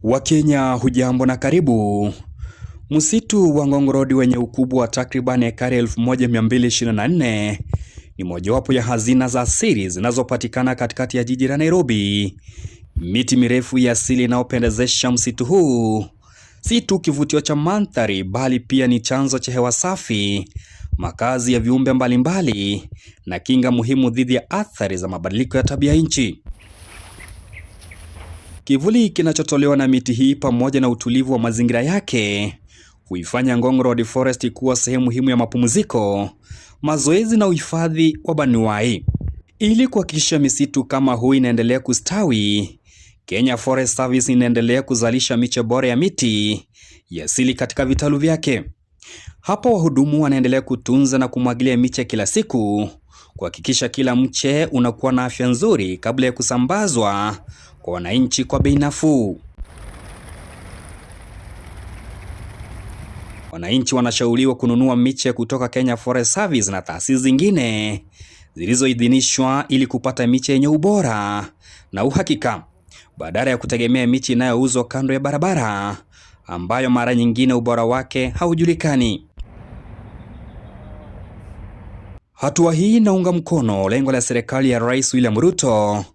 Wakenya hujambo na karibu. Msitu wa Ngong Road wenye ukubwa wa takriban ekari 1224 ni mojawapo ya hazina za asili zinazopatikana katikati ya jiji la Nairobi. Miti mirefu ya asili inayopendezesha msitu huu si tu kivutio cha mandhari, bali pia ni chanzo cha hewa safi, makazi ya viumbe mbalimbali na kinga muhimu dhidi ya athari za mabadiliko ya tabia nchi. Kivuli kinachotolewa na miti hii pamoja na utulivu wa mazingira yake huifanya Ngong Road Forest kuwa sehemu muhimu ya mapumziko, mazoezi na uhifadhi wa banuai. Ili kuhakikisha misitu kama huu inaendelea kustawi, Kenya Forest Service inaendelea kuzalisha miche bora ya miti ya asili katika vitalu vyake. Hapa wahudumu wanaendelea kutunza na kumwagilia miche kila siku, kuhakikisha kila mche unakuwa na afya nzuri kabla ya kusambazwa kwa wananchi kwa bei nafuu. Wananchi wanashauriwa kununua miche kutoka Kenya Forest Service na taasisi zingine zilizoidhinishwa ili kupata miche yenye ubora na uhakika, badala ya kutegemea miche inayouzwa kando ya barabara ambayo mara nyingine ubora wake haujulikani. Hatua hii inaunga mkono lengo la serikali ya Rais William Ruto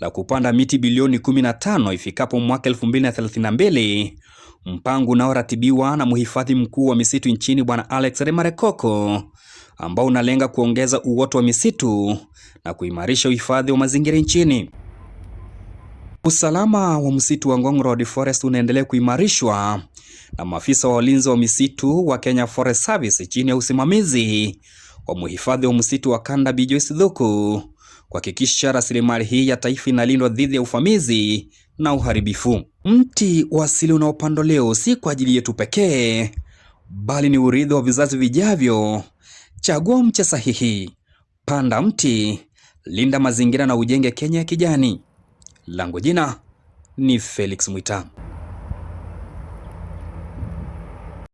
la kupanda miti bilioni 15 ifikapo mwaka 2032, mpango unaoratibiwa na mhifadhi mkuu wa misitu nchini Bwana Alex Remarekoko, ambao unalenga kuongeza uoto wa misitu na kuimarisha uhifadhi wa mazingira nchini. Usalama wa msitu wa Ngong Road Forest unaendelea kuimarishwa na maafisa wa ulinzi wa misitu wa Kenya Forest Service chini ya usimamizi wa mhifadhi wa msitu wa kanda Bi Joyce Thuku, kuhakikisha rasilimali hii ya taifa inalindwa dhidi ya uvamizi na uharibifu. Mti wa asili unaopandwa leo si kwa ajili yetu pekee, bali ni urithi wa vizazi vijavyo. Chagua mche sahihi, panda mti, linda mazingira na ujenge Kenya ya kijani. Langu jina ni Felix Mwita.